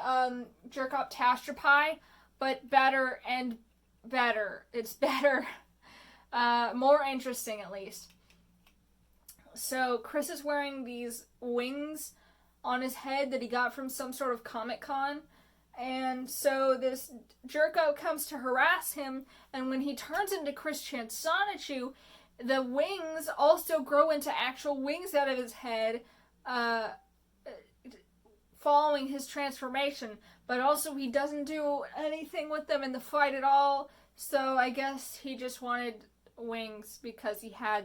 Jerk-Up Tastropie, but better and better. It's better. More interesting, at least. So, Chris is wearing these wings on his head that he got from some sort of Comic-Con. And so this Jerko comes to harass him, and when he turns into Chris Chan Sonichu, the wings also grow into actual wings out of his head, following his transformation. But also he doesn't do anything with them in the fight at all, so I guess he just wanted wings because he had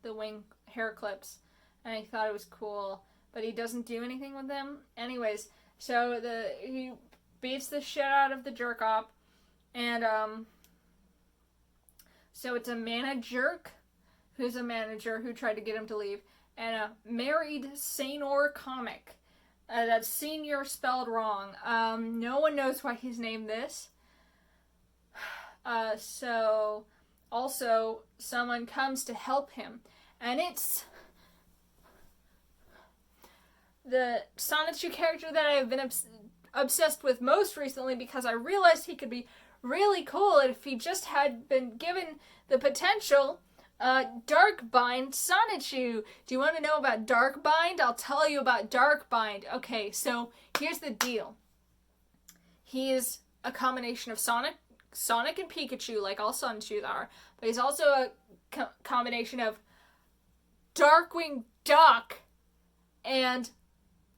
the wing hair clips, and he thought it was cool, but he doesn't do anything with them. Anyways, so he beats the shit out of the jerk-op, and, so it's a jerk who's a manager who tried to get him to leave, and a married Sanor comic. That's senior spelled wrong. No one knows why he's named this. So, also, someone comes to help him, and it's the Sonichu character that I've been obsessed with most recently, because I realized he could be really cool if he just had been given the potential. Darkbind Sonichu. Do you want to know about Darkbind? I'll tell you about Darkbind. Okay, so here's the deal. He is a combination of Sonic and Pikachu, like all Sonichus are, but he's also a combination of Darkwing Duck and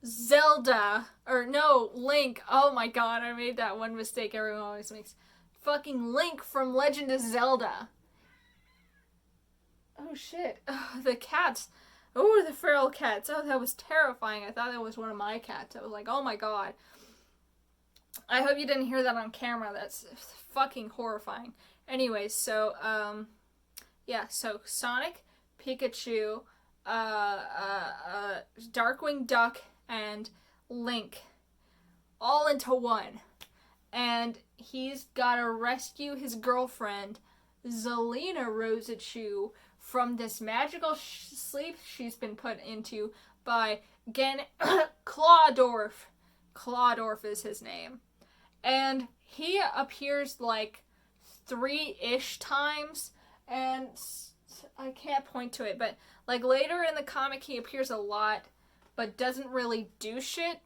Zelda, or no, Link. Oh my god, I made that one mistake everyone always makes. Fucking Link from Legend of Zelda. Oh shit. Oh, the cats. Oh, the feral cats. Oh, that was terrifying. I thought that was one of my cats. I was like, oh my god. I hope you didn't hear that on camera. That's fucking horrifying. Anyways, so, yeah, so Sonic, Pikachu, Darkwing Duck, and Link, all into one. And he's gotta rescue his girlfriend, Zelina Rosachu, from this magical sleep she's been put into by Clawdorf. Clawdorf is his name. And he appears like 3-ish times, and I can't point to it, but like later in the comic he appears a lot, but doesn't really do shit,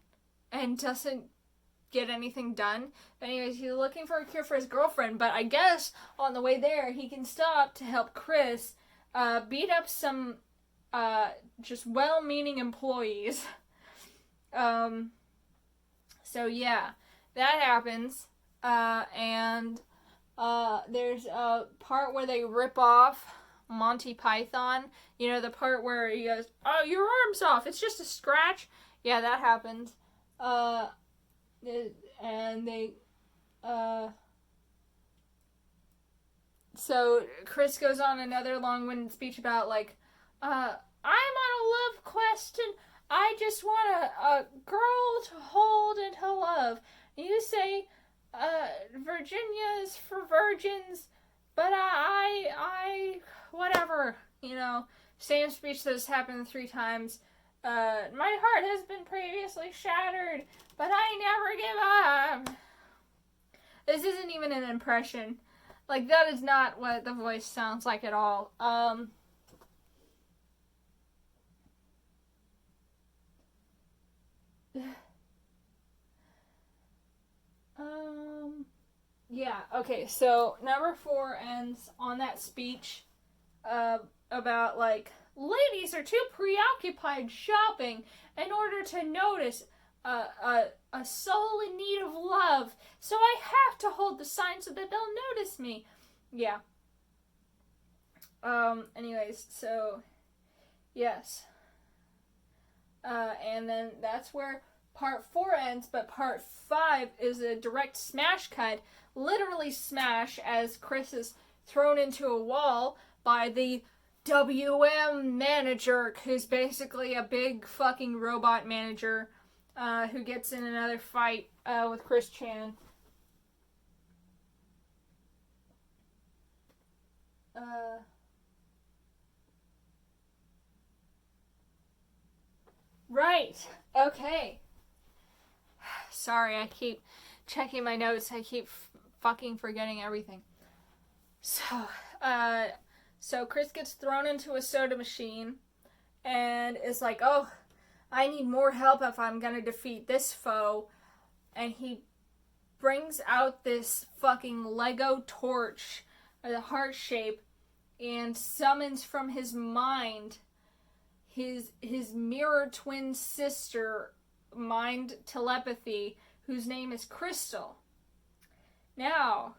and doesn't get anything done. Anyways, he's looking for a cure for his girlfriend, but I guess on the way there he can stop to help Chris beat up some just well-meaning employees. Um, so yeah, that happens. And there's a part where they rip off Monty Python. You know, the part where he goes, "Oh, your arm's off. It's just a scratch." Yeah, that happens. Uh, and they, uh, so Chris goes on another long-winded speech about like, I'm on a love quest and I just want a girl to hold and to love. And you say, Virginia is for virgins, but whatever, you know, same speech that has happened 3 times. My heart has been previously shattered, but I never give up. This isn't even an impression. Like, that is not what the voice sounds like at all. Yeah, okay, so number 4 ends on that speech about, like, ladies are too preoccupied shopping in order to notice a soul in need of love, so I have to hold the sign so that they'll notice me. Yeah. Anyways, so, yes. And then that's where part 4 ends, but part 5 is a direct smash cut, literally smash, as Chris is thrown into a wall by the WM manager, who's basically a big fucking robot manager, who gets in another fight with Chris Chan. Right. Okay. Sorry, I keep checking my notes. I keep fucking forgetting everything. So, so Chris gets thrown into a soda machine and is like, "Oh, I need more help if I'm gonna defeat this foe." And he brings out this fucking Lego torch, the heart shape, and summons from his mind his mirror twin sister mind telepathy, whose name is Crystal. Now,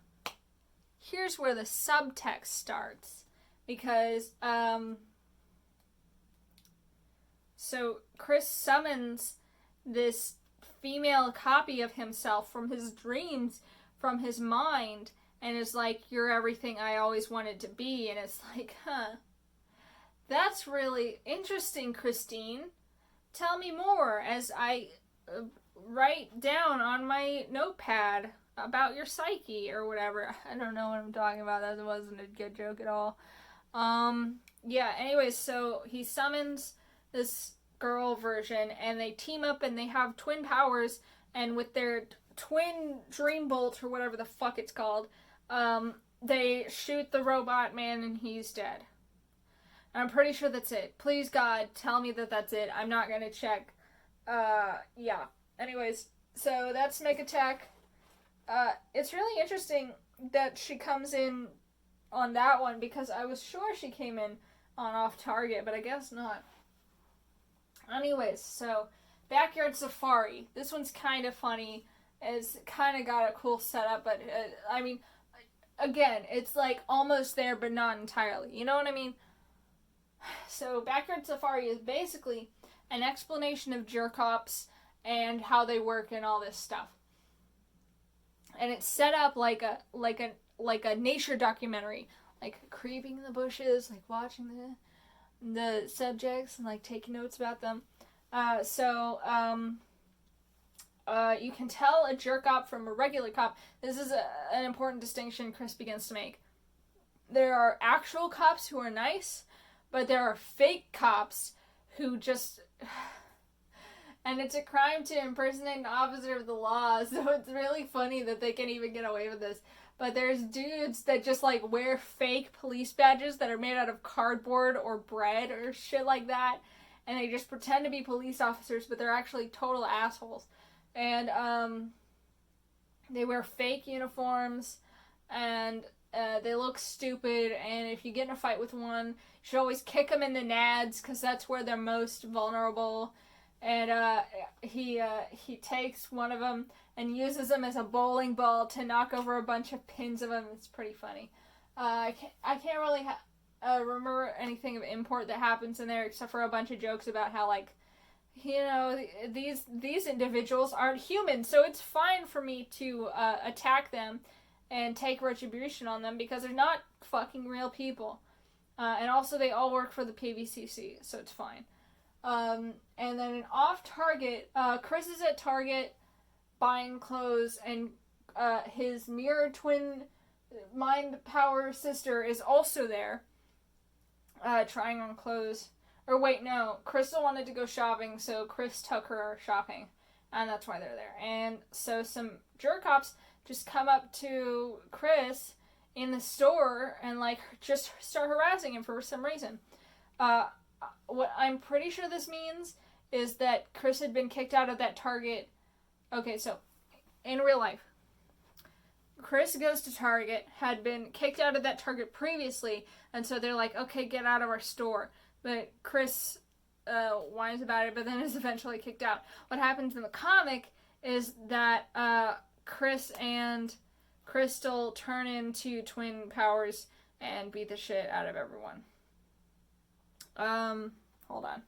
here's where the subtext starts, because so Chris summons this female copy of himself from his dreams, from his mind, and is like, "You're everything I always wanted to be." And it's like, that's really interesting, Christine. Tell me more as I write down on my notepad about your psyche or whatever. I don't know what I'm talking about. That wasn't a good joke at all. Yeah, anyways, so he summons this girl version and they team up and they have twin powers, and with their twin dream bolt or whatever the fuck it's called, they shoot the robot man and he's dead. I'm pretty sure that's it. Please, God, tell me that that's it. I'm not gonna check. Yeah. Anyways, so that's Make Attack. It's really interesting that she comes in on that one, because I was sure she came in on Off Target, but I guess not. Anyways, so Backyard Safari. This one's kind of funny. It's kind of got a cool setup, but I mean, again, it's like almost there, but not entirely. You know what I mean? So Backyard Safari is basically an explanation of jerk-ops and how they work and all this stuff. And it's set up like a nature documentary, like creeping in the bushes, like watching the subjects and like taking notes about them. You can tell a jerk-op from a regular cop. This is an important distinction Chris begins to make. There are actual cops who are nice, but there are fake cops who just... And it's a crime to impersonate an officer of the law, so it's really funny that they can even get away with this. But there's dudes that just, like, wear fake police badges that are made out of cardboard or bread or shit like that, and they just pretend to be police officers, but they're actually total assholes. And, they wear fake uniforms, and they look stupid, and if you get in a fight with one, you should always kick them in the nads, because that's where they're most vulnerable. and he takes one of them and uses them as a bowling ball to knock over a bunch of pins of them. It's pretty funny. I can't really remember anything of import that happens in there except for a bunch of jokes about how, like, you know, these individuals aren't human, so it's fine for me to attack them and take retribution on them because they're not fucking real people. And also they all work for the PVCC, so it's fine. And then an off-Target, Chris is at Target buying clothes, and his mirror twin mind power sister is also there trying on clothes. Or wait, no, Crystal wanted to go shopping, so Chris took her shopping, and that's why they're there. And so some jerk-offs just come up to Chris in the store and, like, just start harassing him for some reason. What I'm pretty sure this means is that Chris had been kicked out of that Target. Okay, so in real life, Chris goes to Target, had been kicked out of that Target previously, and so they're like, okay, get out of our store. But Chris whines about it, but then is eventually kicked out. What happens in the comic is that Chris and Crystal turn into twin powers and beat the shit out of everyone. Hold on.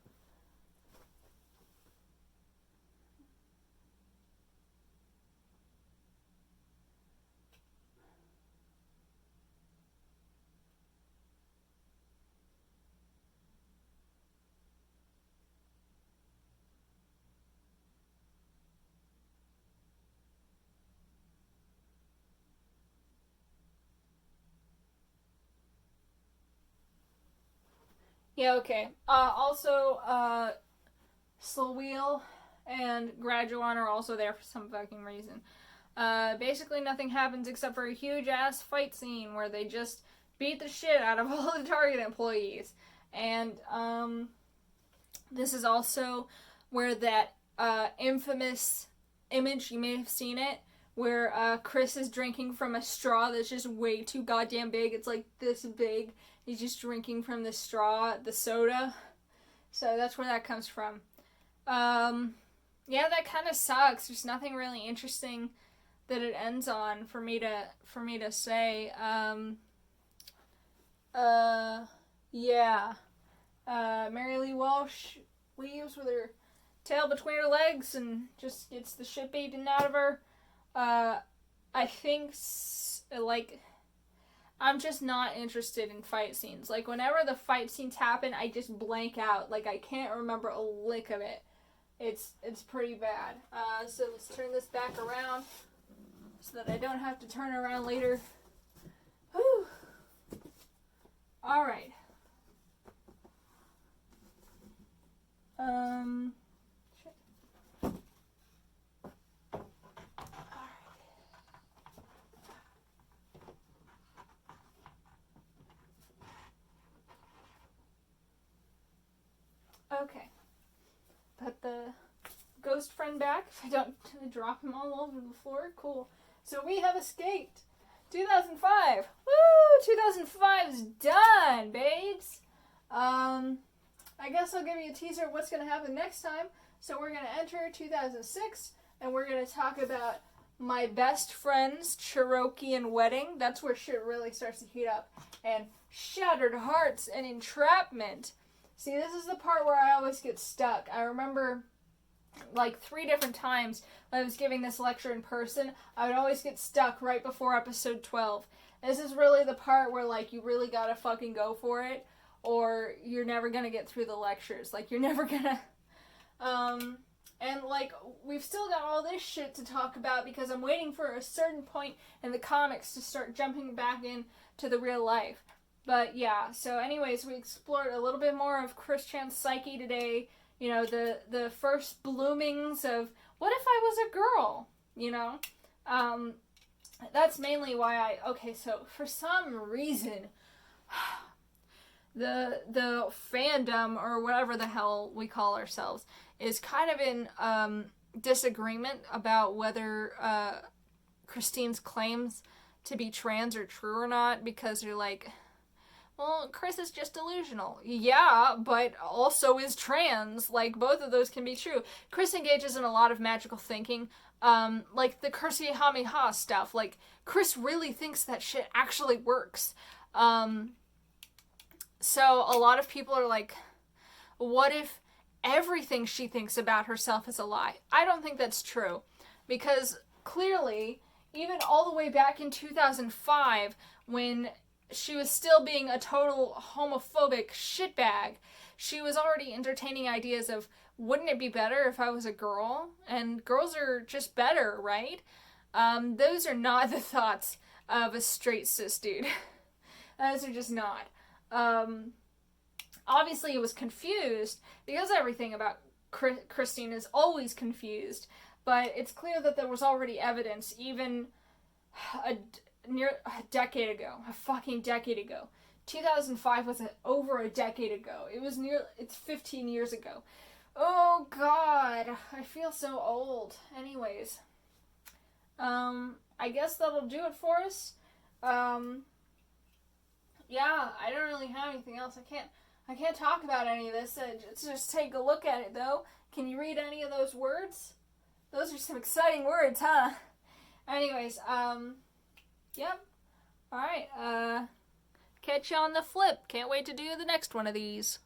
Yeah, okay. Also, Slowwheel and Graduan are also there for some fucking reason. Basically nothing happens except for a huge ass fight scene where they just beat the shit out of all the Target employees. And, this is also where that, infamous image, you may have seen it, where, Chris is drinking from a straw that's just way too goddamn big. It's like this big. He's just drinking from the straw, the soda. So that's where that comes from. Yeah, that kind of sucks. There's nothing really interesting that it ends on for me to say. Yeah. Mary Lee Walsh leaves with her tail between her legs and just gets the shit beaten out of her. I think, like, I'm just not interested in fight scenes. Like, whenever the fight scenes happen, I just blank out. Like, I can't remember a lick of it. It's pretty bad. So let's turn this back around so that I don't have to turn around later. Whew. Alright. Shit. Okay. Put the ghost friend back if I don't drop him all over the floor. Cool. So we have escaped. 2005. Woo! 2005 is done, babes. I guess I'll give you a teaser of what's going to happen next time. So we're going to enter 2006, and we're going to talk about my best friend's Cherokee wedding. That's where shit really starts to heat up. And shattered hearts and entrapment. See, this is the part where I always get stuck. I remember, like, 3 different times when I was giving this lecture in person, I would always get stuck right before episode 12. This is really the part where, like, you really gotta fucking go for it, or you're never gonna get through the lectures. Like, you're never gonna... And, like, we've still got all this shit to talk about because I'm waiting for a certain point in the comics to start jumping back into the real life. But, yeah, so anyways, we explored a little bit more of Chris Chan's psyche today. You know, the first bloomings of, what if I was a girl? You know? That's mainly why okay, so for some reason, the fandom, or whatever the hell we call ourselves, is kind of in disagreement about whether Christine's claims to be trans are true or not, because they're like, Well, Chris is just delusional. Yeah, but also is trans. Like, both of those can be true. Chris engages in a lot of magical thinking. Like the Kursi stuff. Like, Chris really thinks that shit actually works. So a lot of people are like, what if everything she thinks about herself is a lie? I don't think that's true. Because clearly, even all the way back in 2005, when she was still being a total homophobic shitbag, she was already entertaining ideas of, wouldn't it be better if I was a girl? And girls are just better, right? Those are not the thoughts of a straight cis dude. Those are just not. Obviously, it was confused because everything about Christine is always confused. But it's clear that there was already evidence, even a decade ago, a fucking decade ago. 2005 was over a decade ago. It's 15 years ago. Oh God, I feel so old. Anyways, I guess that'll do it for us. Yeah, I don't really have anything else. I can't talk about any of this. Just take a look at it though. Can you read any of those words? Those are some exciting words, huh? Anyways, yep. Alright, catch you on the flip. Can't wait to do the next one of these.